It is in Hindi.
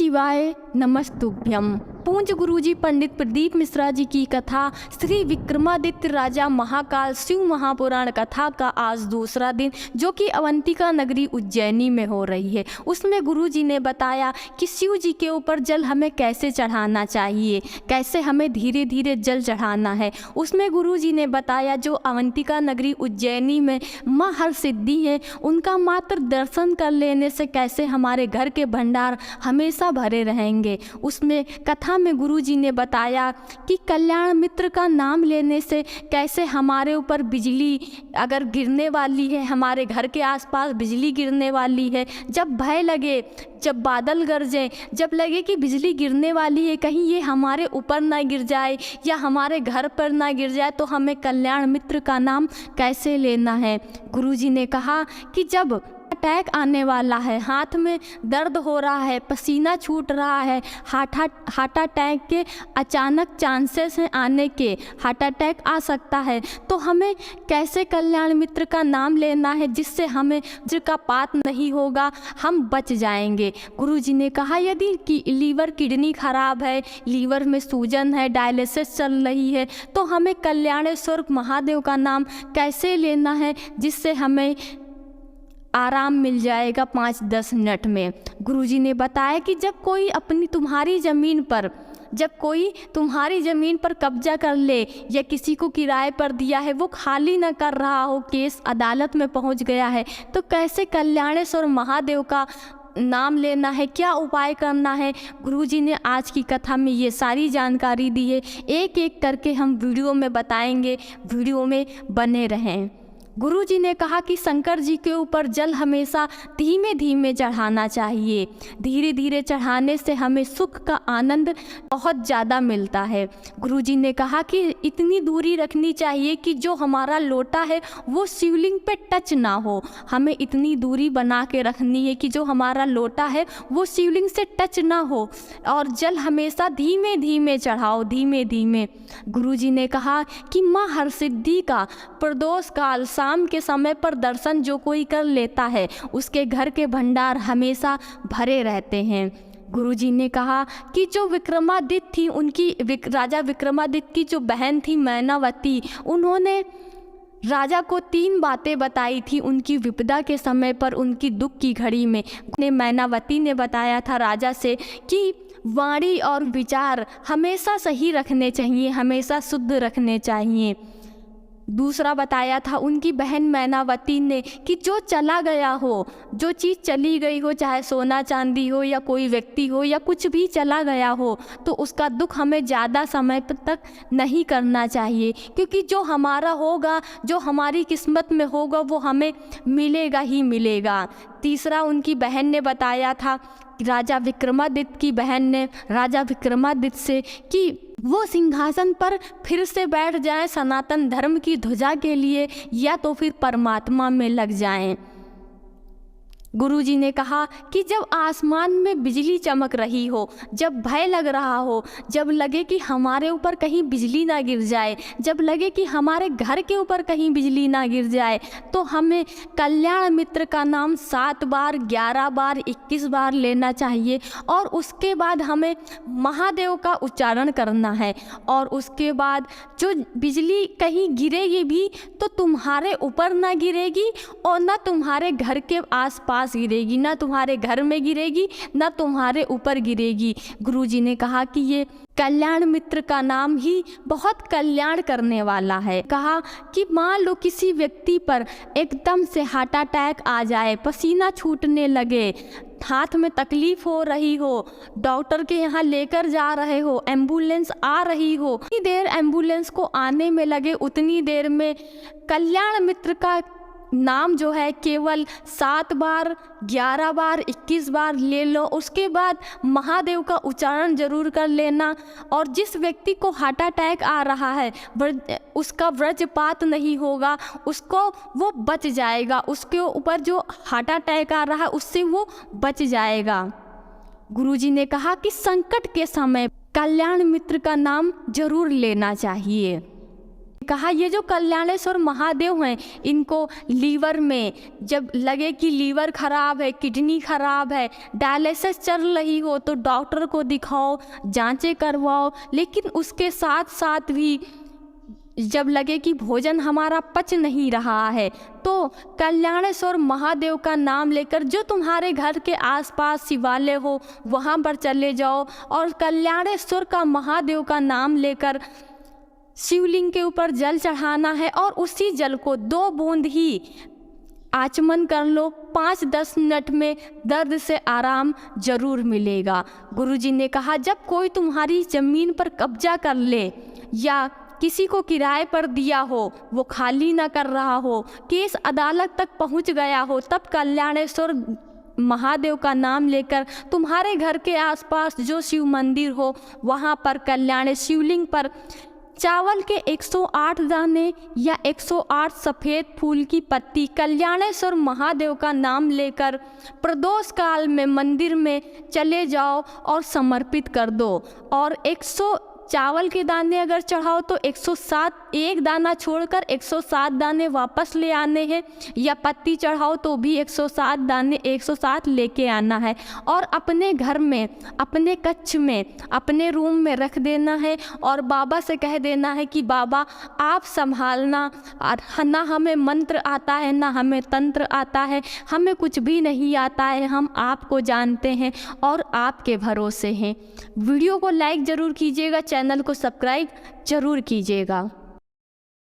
शिवाय नमस्तुभ्यम। पूज्य गुरुजी पंडित प्रदीप मिश्रा जी की कथा श्री विक्रमादित्य राजा महाकाल शिव महापुराण कथा का आज दूसरा दिन, जो कि अवंतिका नगरी उज्जैनी में हो रही है। उसमें गुरुजी ने बताया कि शिव जी के ऊपर जल हमें कैसे चढ़ाना चाहिए, कैसे हमें धीरे धीरे जल चढ़ाना है। उसमें गुरुजी ने बताया जो अवंतिका नगरी उज्जैनी में माँ हरसिद्धि है, उनका मात्र दर्शन कर लेने से कैसे हमारे घर के भंडार हमेशा भरे रहेंगे। उसमें कथा में गुरुजी ने बताया कि कल्याण मित्र का नाम लेने से कैसे हमारे ऊपर बिजली अगर गिरने वाली है, हमारे घर के आसपास बिजली गिरने वाली है, जब भय लगे, जब बादल गरजे, जब लगे कि बिजली गिरने वाली है, कहीं ये हमारे ऊपर ना गिर जाए या हमारे घर पर ना गिर जाए, तो हमें कल्याण मित्र का नाम कैसे लेना है। गुरुजी ने कहा कि जब अटैक आने वाला है, हाथ में दर्द हो रहा है, पसीना छूट रहा है, हार्ट अटैक के अचानक चांसेस हैं आने के, हार्ट अटैक आ सकता है, तो हमें कैसे कल्याण मित्र का नाम लेना है जिससे हमें का पात नहीं होगा, हम बच जाएंगे। गुरुजी ने कहा यदि लीवर किडनी खराब है, लीवर में सूजन है, डायलिसिस चल रही है, तो हमें कल्याणेश्वर महादेव का नाम कैसे लेना है जिससे हमें आराम मिल जाएगा 5-10 मिनट में। गुरुजी ने बताया कि जब कोई तुम्हारी ज़मीन पर कब्जा कर ले या किसी को किराए पर दिया है, वो खाली ना कर रहा हो, केस अदालत में पहुंच गया है, तो कैसे कल्याणेश्वर महादेव का नाम लेना है, क्या उपाय करना है। गुरुजी ने आज की कथा में ये सारी जानकारी दी है। एक एक करके हम वीडियो में बताएंगे, वीडियो में बने रहें। गुरुजी ने कहा कि शंकर जी के ऊपर जल हमेशा धीमे धीमे चढ़ाना चाहिए। धीरे धीरे चढ़ाने से हमें सुख का आनंद बहुत ज़्यादा मिलता है। गुरुजी ने कहा कि इतनी दूरी रखनी चाहिए कि जो हमारा लोटा है वो शिवलिंग पे टच ना हो। हमें इतनी दूरी बना के रखनी है कि जो हमारा लोटा है वो शिवलिंग से टच ना हो, और जल हमेशा धीमे धीमे चढ़ाओ, धीमे धीमे। गुरुजी ने कहा कि माँ हरसिद्धि का प्रदोष काल शाम के समय पर दर्शन जो कोई कर लेता है, उसके घर के भंडार हमेशा भरे रहते हैं। गुरुजी ने कहा कि जो विक्रमादित्य थी, राजा विक्रमादित्य की जो बहन थी मैनावती, उन्होंने राजा को 3 बातें बताई थी उनकी विपदा के समय पर, उनकी दुख की घड़ी में। मैनावती ने बताया था राजा से कि वाणी और विचार हमेशा सही रखने चाहिए, हमेशा शुद्ध रखने चाहिए। दूसरा बताया था उनकी बहन मैनावती ने कि जो चला गया हो, जो चीज़ चली गई हो, चाहे सोना चांदी हो या कोई व्यक्ति हो या कुछ भी चला गया हो, तो उसका दुख हमें ज़्यादा समय तक नहीं करना चाहिए, क्योंकि जो हमारा होगा, जो हमारी किस्मत में होगा, वो हमें मिलेगा ही मिलेगा। तीसरा उनकी बहन ने बताया था, राजा विक्रमादित्य की बहन ने राजा विक्रमादित्य से कि वो सिंहासन पर फिर से बैठ जाएं सनातन धर्म की ध्वजा के लिए, या तो फिर परमात्मा में लग जाएं। गुरुजी ने कहा कि जब आसमान में बिजली चमक रही हो, जब भय लग रहा हो, जब लगे कि हमारे ऊपर कहीं बिजली ना गिर जाए, जब लगे कि हमारे घर के ऊपर कहीं बिजली ना गिर जाए, तो हमें कल्याण मित्र का नाम 7 बार, 11 बार, 21 बार लेना चाहिए। और उसके बाद हमें महादेव का उच्चारण करना है। और उसके बाद जो बिजली कहीं गिरेगी भी तो तुम्हारे ऊपर ना गिरेगी और ना तुम्हारे घर के आसपास गिरेगी, ना तुम्हारे घर में गिरेगी, ना तुम्हारे ऊपर गिरेगी। गुरुजी ने कहा कि ये कल्याण मित्र का नाम ही बहुत कल्याण करने वाला है। कहा कि मान लो किसी व्यक्ति पर एकदम से हार्ट अटैक आ जाए, पसीना छूटने लगे, हाथ में तकलीफ हो रही हो, डॉक्टर के यहाँ लेकर जा रहे हो, एम्बुलेंस आ रही हो, उतनी देर एम्बुलेंस को आने में लगे, उतनी देर में कल्याण मित्र का नाम जो है केवल 7 बार, 11 बार, 21 बार ले लो। उसके बाद महादेव का उच्चारण जरूर कर लेना। और जिस व्यक्ति को हार्ट अटैक आ रहा है, उसका वज्रपात नहीं होगा, उसको वो बच जाएगा, उसके ऊपर जो हार्ट अटैक आ रहा है उससे वो बच जाएगा। गुरुजी ने कहा कि संकट के समय कल्याण मित्र का नाम जरूर लेना चाहिए। कहा ये जो कल्याणेश्वर महादेव हैं, इनको लीवर में जब लगे कि लीवर खराब है, किडनी खराब है, डायलिसिस चल रही हो तो डॉक्टर को दिखाओ, जांचें करवाओ। लेकिन उसके साथ साथ भी जब लगे कि भोजन हमारा पच नहीं रहा है तो कल्याणेश्वर महादेव का नाम लेकर जो तुम्हारे घर के आसपास शिवालय हो वहाँ पर चले जाओ और कल्याणेश्वर का महादेव का नाम लेकर शिवलिंग के ऊपर जल चढ़ाना है और उसी जल को 2 बूंद ही आचमन कर लो। 5-10 मिनट में दर्द से आराम जरूर मिलेगा। गुरुजी ने कहा जब कोई तुम्हारी ज़मीन पर कब्जा कर ले या किसी को किराए पर दिया हो, वो खाली ना कर रहा हो, केस अदालत तक पहुंच गया हो, तब कल्याणेश्वर महादेव का नाम लेकर तुम्हारे घर के आसपास जो शिव मंदिर हो वहाँ पर कल्याणेश्वर शिवलिंग पर चावल के 108 दाने या 108 सफ़ेद फूल की पत्ती कल्याणेश्वर महादेव का नाम लेकर प्रदोष काल में मंदिर में चले जाओ और समर्पित कर दो। और 100 चावल के दाने अगर चढ़ाओ तो 107, एक दाना छोड़कर 107 दाने वापस ले आने हैं, या पत्ती चढ़ाओ तो भी 107 दाने 107 लेके आना है और अपने घर में, अपने कक्ष में, अपने रूम में रख देना है और बाबा से कह देना है कि बाबा आप संभालना। ना हमें मंत्र आता है, ना हमें तंत्र आता है, हमें कुछ भी नहीं आता है, हम आपको जानते हैं और आपके भरोसे हैं। वीडियो को लाइक ज़रूर कीजिएगा, चैनल को सब्सक्राइब ज़रूर कीजिएगा।